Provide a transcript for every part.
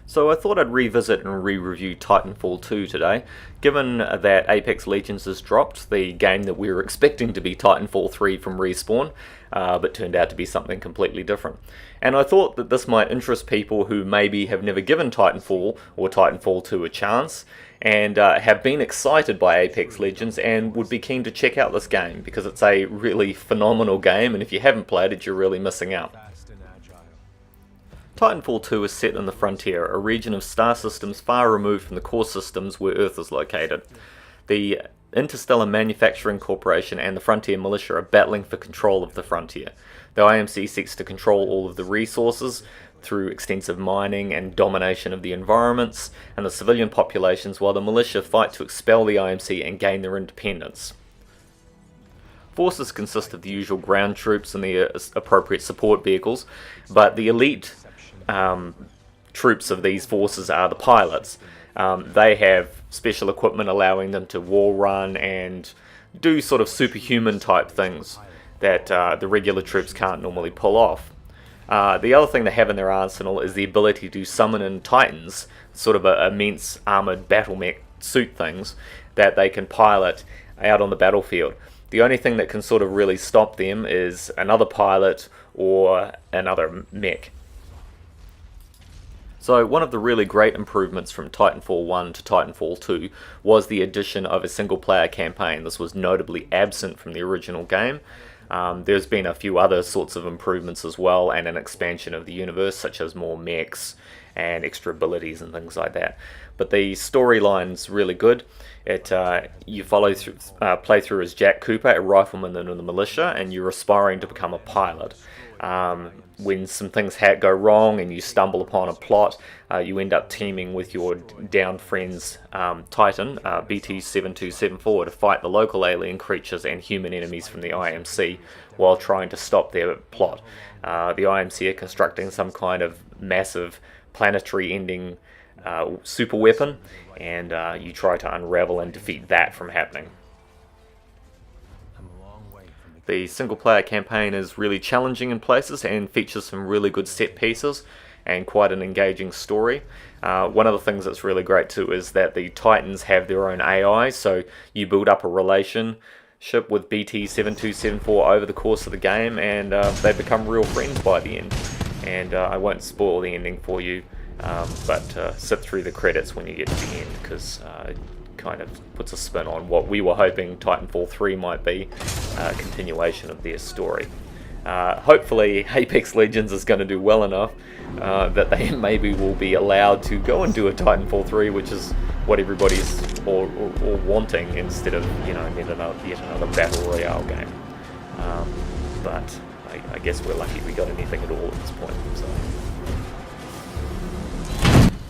So I thought I'd revisit and re-review Titanfall 2 today, given that Apex Legends has dropped, the game that we were expecting to be Titanfall 3 from Respawn, but turned out to be something completely different. And I thought that this might interest people who maybe have never given Titanfall or Titanfall 2 a chance, and have been excited by Apex Legends and would be keen to check out this game, because it's a really phenomenal game, and if you haven't played it, you're really missing out. Titanfall 2 is set in the Frontier, a region of star systems far removed from the core systems where Earth is located. The Interstellar Manufacturing Corporation and the Frontier Militia are battling for control of the Frontier. The IMC seeks to control all of the resources through extensive mining and domination of the environments and the civilian populations, while the militia fight to expel the IMC and gain their independence. Forces consist of the usual ground troops and the appropriate support vehicles, but the elite troops of these forces are the pilots. They have special equipment allowing them to wall run and do sort of superhuman type things that the regular troops can't normally pull off. The other thing they have in their arsenal is the ability to summon in Titans, sort of immense armoured battle mech suit things that they can pilot out on the battlefield. The only thing that can sort of really stop them is another pilot or another mech. So one of the really great improvements from Titanfall 1 to Titanfall 2 was the addition of a single player campaign. This was notably absent from the original game. There's been a few other sorts of improvements as well, and an expansion of the universe, such as more mechs and extra abilities and things like that. But the storyline's really good. You play through as Jack Cooper, a rifleman in the militia, and you're aspiring to become a pilot. When some things go wrong and you stumble upon a plot, you end up teaming with your downed friend's Titan, BT-7274, to fight the local alien creatures and human enemies from the IMC while trying to stop their plot. The IMC are constructing some kind of massive planetary-ending super weapon, and you try to unravel and defeat that from happening. The single-player campaign is really challenging in places and features some really good set pieces and quite an engaging story. One of the things that's really great too is that the Titans have their own AI, so you build up a relationship with BT-7274 over the course of the game, and they become real friends by the end. And I won't spoil the ending for you, but sit through the credits when you get to the end, because it kind of puts a spin on what we were hoping Titanfall 3 might be, a continuation of their story. Hopefully Apex Legends is going to do well enough that they maybe will be allowed to go and do a Titanfall 3, which is what everybody's all wanting, instead of yet another Battle Royale game. But I guess we're lucky we got anything at all at this point. So.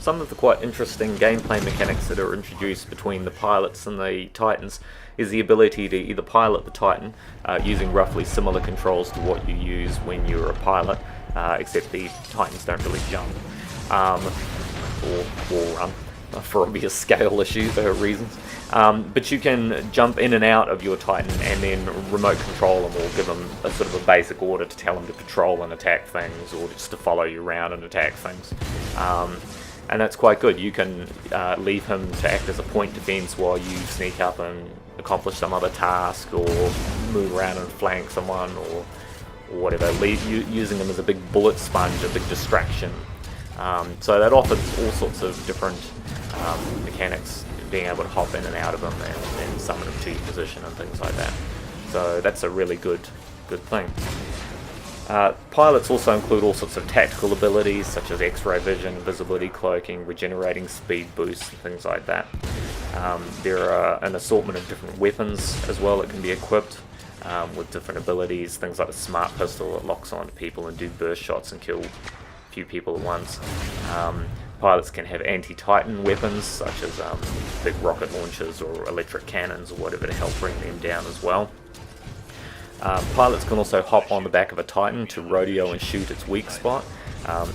Some of the quite interesting gameplay mechanics that are introduced between the pilots and the Titans is the ability to either pilot the Titan using roughly similar controls to what you use when you're a pilot, except the Titans don't really jump or run for obvious scale reasons. But you can jump in and out of your Titan and then remote control them, or give them a sort of a basic order to tell them to patrol and attack things, or just to follow you around and attack things. And that's quite good. You can leave him to act as a point defense while you sneak up and accomplish some other task, or move around and flank someone, or whatever. Using him as a big bullet sponge, a big distraction. So that offers all sorts of different mechanics, being able to hop in and out of him and summon him to your position and things like that. So that's a really good thing. Pilots also include all sorts of tactical abilities, such as X-ray vision, visibility cloaking, regenerating speed boosts, and things like that. There are an assortment of different weapons as well that can be equipped with different abilities, things like the smart pistol that locks onto people and do burst shots and kill a few people at once. Pilots can have anti-Titan weapons, such as big rocket launchers or electric cannons or whatever, to help bring them down as well. Pilots can also hop on the back of a Titan to rodeo and shoot its weak spot,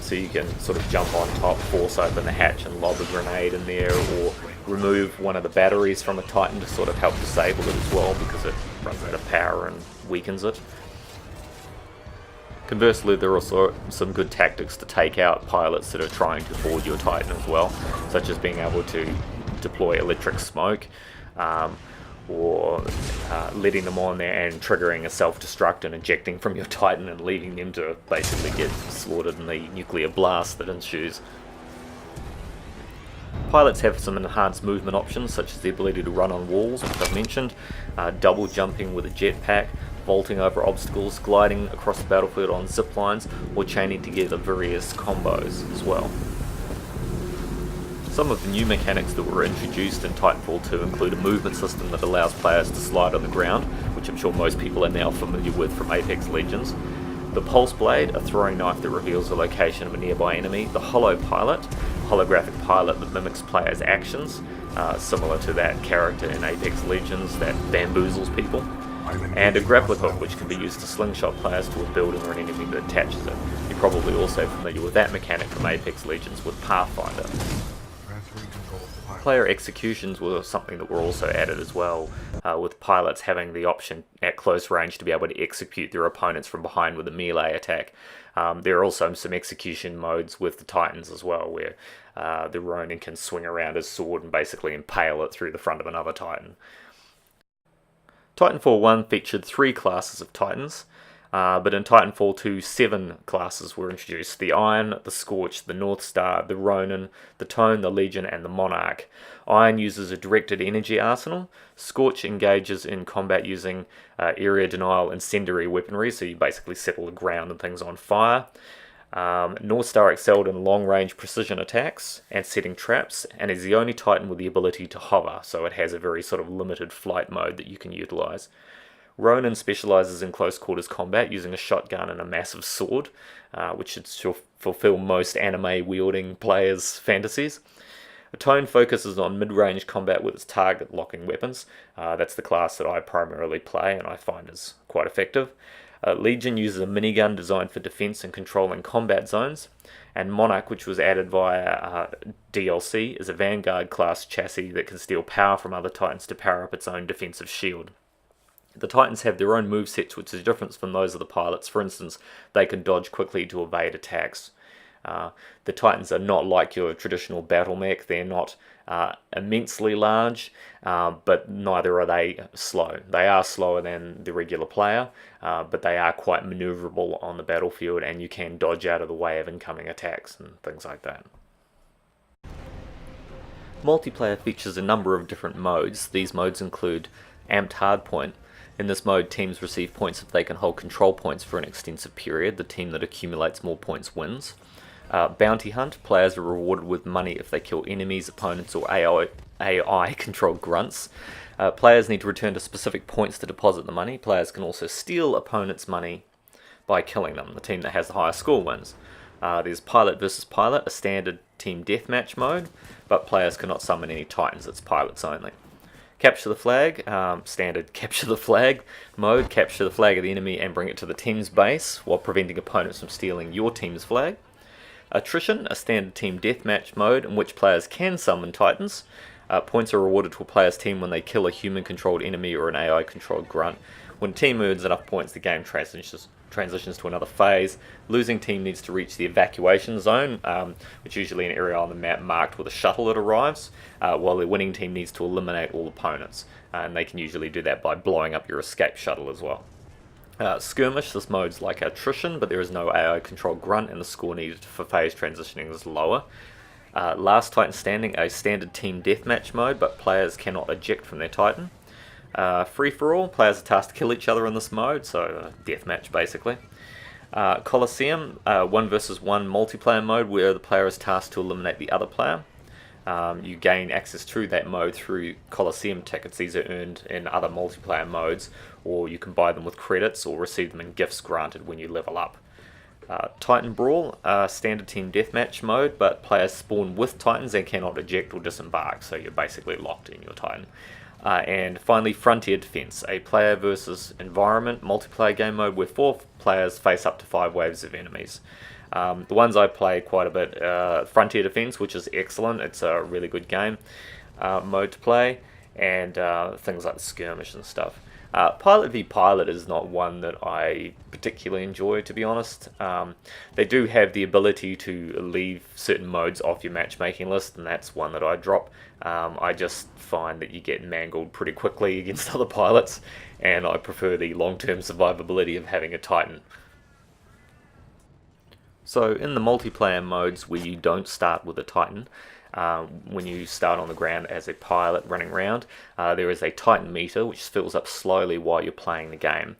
so you can sort of jump on top, force open the hatch and lob a grenade in there, or remove one of the batteries from a Titan to sort of help disable it as well, because it runs out of power and weakens it. Conversely, there are also some good tactics to take out pilots that are trying to board your Titan as well, such as being able to deploy electric smoke, or letting them on there and triggering a self-destruct and ejecting from your Titan and leaving them to basically get slaughtered in the nuclear blast that ensues. Pilots have some enhanced movement options, such as the ability to run on walls, which I've mentioned, double jumping with a jetpack, vaulting over obstacles, gliding across the battlefield on zip lines, or chaining together various combos as well. Some of the new mechanics that were introduced in Titanfall 2 include a movement system that allows players to slide on the ground, which I'm sure most people are now familiar with from Apex Legends. The Pulse Blade, a throwing knife that reveals the location of a nearby enemy. The Holo Pilot, a holographic pilot that mimics players' actions, similar to that character in Apex Legends that bamboozles people. And a grappler hook, which can be used to slingshot players to a building or an enemy that attaches it. You're probably also familiar with that mechanic from Apex Legends with Pathfinder. Player executions were something that were also added as well, with pilots having the option at close range to be able to execute their opponents from behind with a melee attack. There are also some execution modes with the Titans as well, where the Ronin can swing around his sword and basically impale it through the front of another Titan. Titanfall 1 featured 3 classes of Titans, but in Titanfall 2, 7 classes were introduced: the Iron, the Scorch, the North Star, the Ronin, the Tone, the Legion, and the Monarch. Iron uses a directed energy arsenal. Scorch engages in combat using area denial incendiary weaponry, so you basically settle the ground and things on fire. North Star excelled in long-range precision attacks and setting traps, and is the only Titan with the ability to hover, so it has a very sort of limited flight mode that you can utilize. Ronin specializes in close quarters combat using a shotgun and a massive sword, which should fulfill most anime-wielding players' fantasies. Tone focuses on mid-range combat with its target-locking weapons. That's the class that I primarily play and I find is quite effective. Legion uses a minigun designed for defense and controlling combat zones. And Monarch, which was added via DLC, is a Vanguard class chassis that can steal power from other Titans to power up its own defensive shield. The Titans have their own movesets, which is different from those of the pilots. For instance, they can dodge quickly to evade attacks. The Titans are not like your traditional battle mech. They're not immensely large, but neither are they slow. They are slower than the regular player, but they are quite maneuverable on the battlefield, and you can dodge out of the way of incoming attacks and things like that. Multiplayer features a number of different modes. These modes include Amped Hardpoint. In this mode, teams receive points if they can hold control points for an extensive period. The team that accumulates more points wins. Bounty Hunt. Players are rewarded with money if they kill enemies, opponents, or AI-controlled grunts. Players need to return to specific points to deposit the money. Players can also steal opponents' money by killing them. The team that has the highest score wins. There's Pilot versus Pilot, a standard team deathmatch mode, but players cannot summon any Titans. It's pilots only. Capture the Flag, standard capture the flag mode. Capture the flag of the enemy and bring it to the team's base while preventing opponents from stealing your team's flag. Attrition, a standard team deathmatch mode in which players can summon Titans. Points are rewarded to a player's team when they kill a human-controlled enemy or an AI-controlled grunt. When a team earns enough points, the game transitions to another phase. Losing team needs to reach the evacuation zone, which is usually an area on the map marked with a shuttle that arrives, while the winning team needs to eliminate all opponents. And they can usually do that by blowing up your escape shuttle as well. Skirmish, this mode's like Attrition, but there is no AI-controlled grunt, and the score needed for phase transitioning is lower. Last Titan Standing, a standard team deathmatch mode, but players cannot eject from their Titan. Free-for-all, players are tasked to kill each other in this mode, so deathmatch basically. Colosseum, 1 versus 1 multiplayer mode where the player is tasked to eliminate the other player. You gain access to that mode through Colosseum tickets. These are earned in other multiplayer modes, or you can buy them with credits or receive them in gifts granted when you level up. Titan Brawl, standard team deathmatch mode, but players spawn with Titans and cannot eject or disembark, so you're basically locked in your Titan. And finally, Frontier Defense, a player versus environment multiplayer game mode where 4 players face up to 5 waves of enemies. The ones I play quite a bit, Frontier Defense, which is excellent. It's a really good game mode to play, and things like Skirmish and stuff. Pilot v Pilot is not one that I particularly enjoy, to be honest. They do have the ability to leave certain modes off your matchmaking list, and that's one that I drop. I just find that you get mangled pretty quickly against other pilots, and I prefer the long-term survivability of having a Titan. So in the multiplayer modes where you don't start with a Titan, when you start on the ground as a pilot running around, there is a Titan meter which fills up slowly while you're playing the game.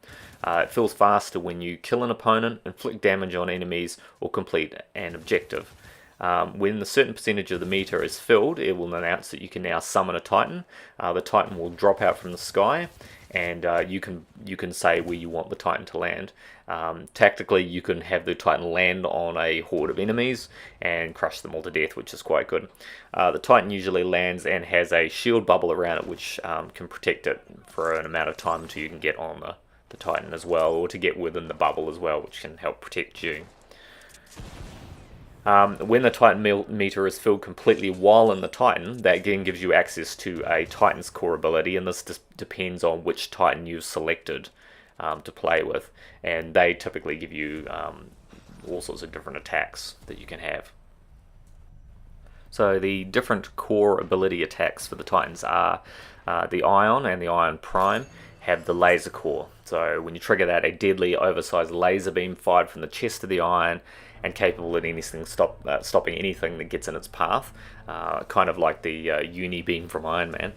It fills faster when you kill an opponent, inflict damage on enemies, or complete an objective. When a certain percentage of the meter is filled, it will announce that you can now summon a Titan. The Titan will drop out from the sky, and you can say where you want the Titan to land. Tactically, you can have the Titan land on a horde of enemies and crush them all to death, which is quite good. The Titan usually lands and has a shield bubble around it, which can protect it for an amount of time until you can get on the Titan as well, or to get within the bubble as well, which can help protect you. When the Titan meter is filled completely while in the Titan, that again gives you access to a Titan's core ability, and this depends on which Titan you've selected to play with, and they typically give you all sorts of different attacks that you can have. So the different core ability attacks for the Titans are the Ion and the Ion Prime have the laser core. So when you trigger that, a deadly oversized laser beam fired from the chest of the Ion and capable of anything stopping anything that gets in its path, kind of like the Uni beam from Iron Man.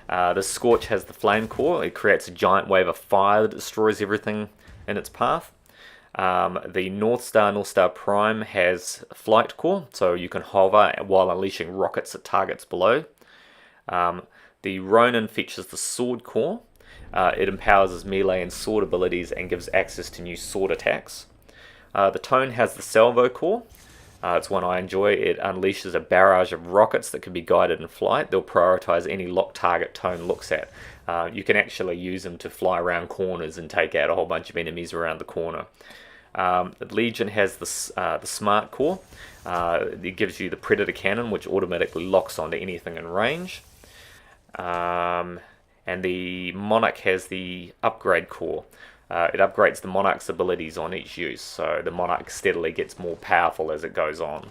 The Scorch has the flame core. It creates a giant wave of fire that destroys everything in its path. The North Star Prime has flight core, so you can hover while unleashing rockets at targets below. The Ronin features the sword core. It empowers his melee and sword abilities and gives access to new sword attacks. The Tone has the salvo core. It's one I enjoy. It unleashes a barrage of rockets that can be guided in flight. They'll prioritize any locked target Tone looks at. You can actually use them to fly around corners and take out a whole bunch of enemies around the corner. Legion has the Smart core. It gives you the Predator Cannon, which automatically locks onto anything in range. And the Monarch has the Upgrade core. It upgrades the Monarch's abilities on each use, so the Monarch steadily gets more powerful as it goes on.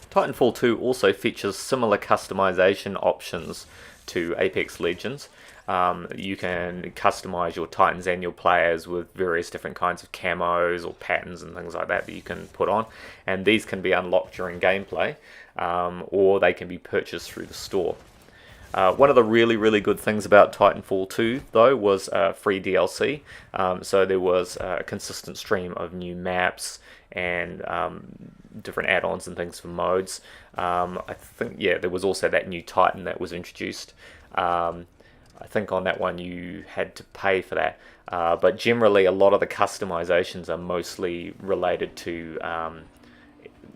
Titanfall 2 also features similar customization options to Apex Legends. You can customize your Titans and your players with various different kinds of camos or patterns and things like that you can put on, and these can be unlocked during gameplay, or they can be purchased through the store. One of the really good things about Titanfall 2, though, was free DLC. So there was a consistent stream of new maps and different add-ons and things for modes. I think, yeah, there was also that new Titan that was introduced. I think on that one you had to pay for that. But generally, a lot of the customizations are mostly related to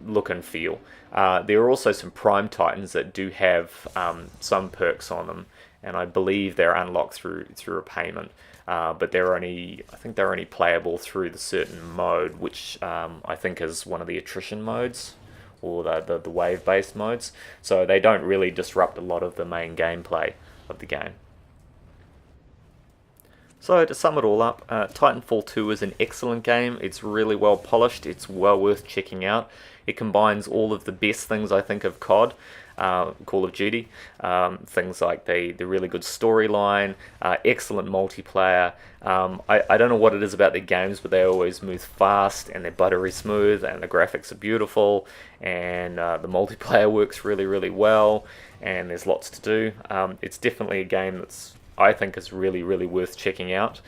look and feel. There are also some Prime Titans that do have some perks on them, and I believe they're unlocked through a payment. But I think they're only playable through the certain mode, which I think is one of the attrition modes, or the wave-based modes. So they don't really disrupt a lot of the main gameplay of the game. So to sum it all up, Titanfall 2 is an excellent game. It's really well polished. It's well worth checking out. It combines all of the best things I think of COD, Call of Duty. Things like the really good storyline, excellent multiplayer. I don't know what it is about the games, but they always move fast and they're buttery smooth and the graphics are beautiful and the multiplayer works really well and there's lots to do. It's definitely a game that's, I think, is really worth checking out.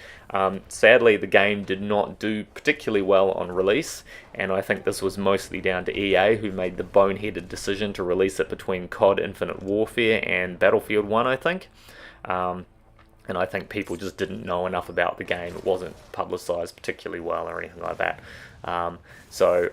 Sadly, the game did not do particularly well on release, and I think this was mostly down to EA, who made the boneheaded decision to release it between COD Infinite Warfare and Battlefield 1, I think. And I think people just didn't know enough about the game. It wasn't publicised particularly well or anything like that. So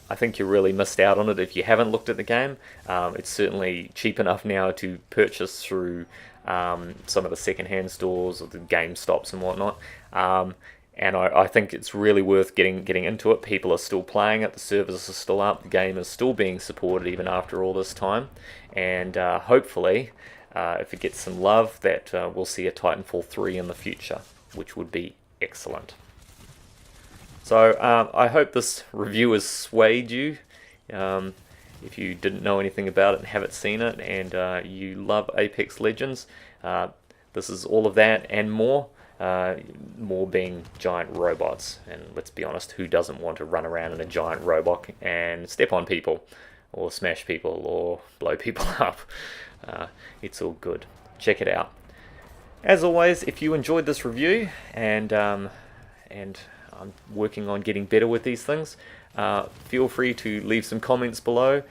I think you really missed out on it if you haven't looked at the game. It's certainly cheap enough now to purchase through some of the second-hand stores or the GameStops and whatnot, and I think it's really worth getting into it. People are still playing it, the servers are still up, the game is still being supported even after all this time, and hopefully if it gets some love, that we'll see a Titanfall 3 in the future, which would be excellent. So I hope this review has swayed you. If you didn't know anything about it and haven't seen it, and you love Apex Legends, this is all of that and more. More being giant robots, and let's be honest, who doesn't want to run around in a giant robot and step on people, or smash people, or blow people up? It's all good. Check it out. As always, if you enjoyed this review, and I'm working on getting better with these things, feel free to leave some comments below.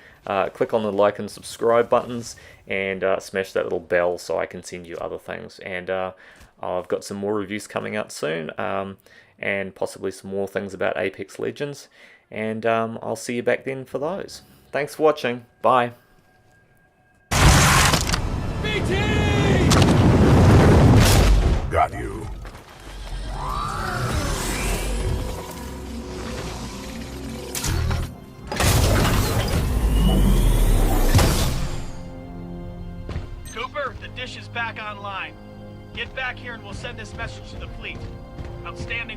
Click on the like and subscribe buttons, and smash that little bell so I can send you other things. And I've got some more reviews coming out soon, and possibly some more things about Apex Legends, and I'll see you back then for those. Thanks for watching. Bye. BT! Got you. Cooper, the dish is back online. Get back here and we'll send this message to the fleet. Outstanding.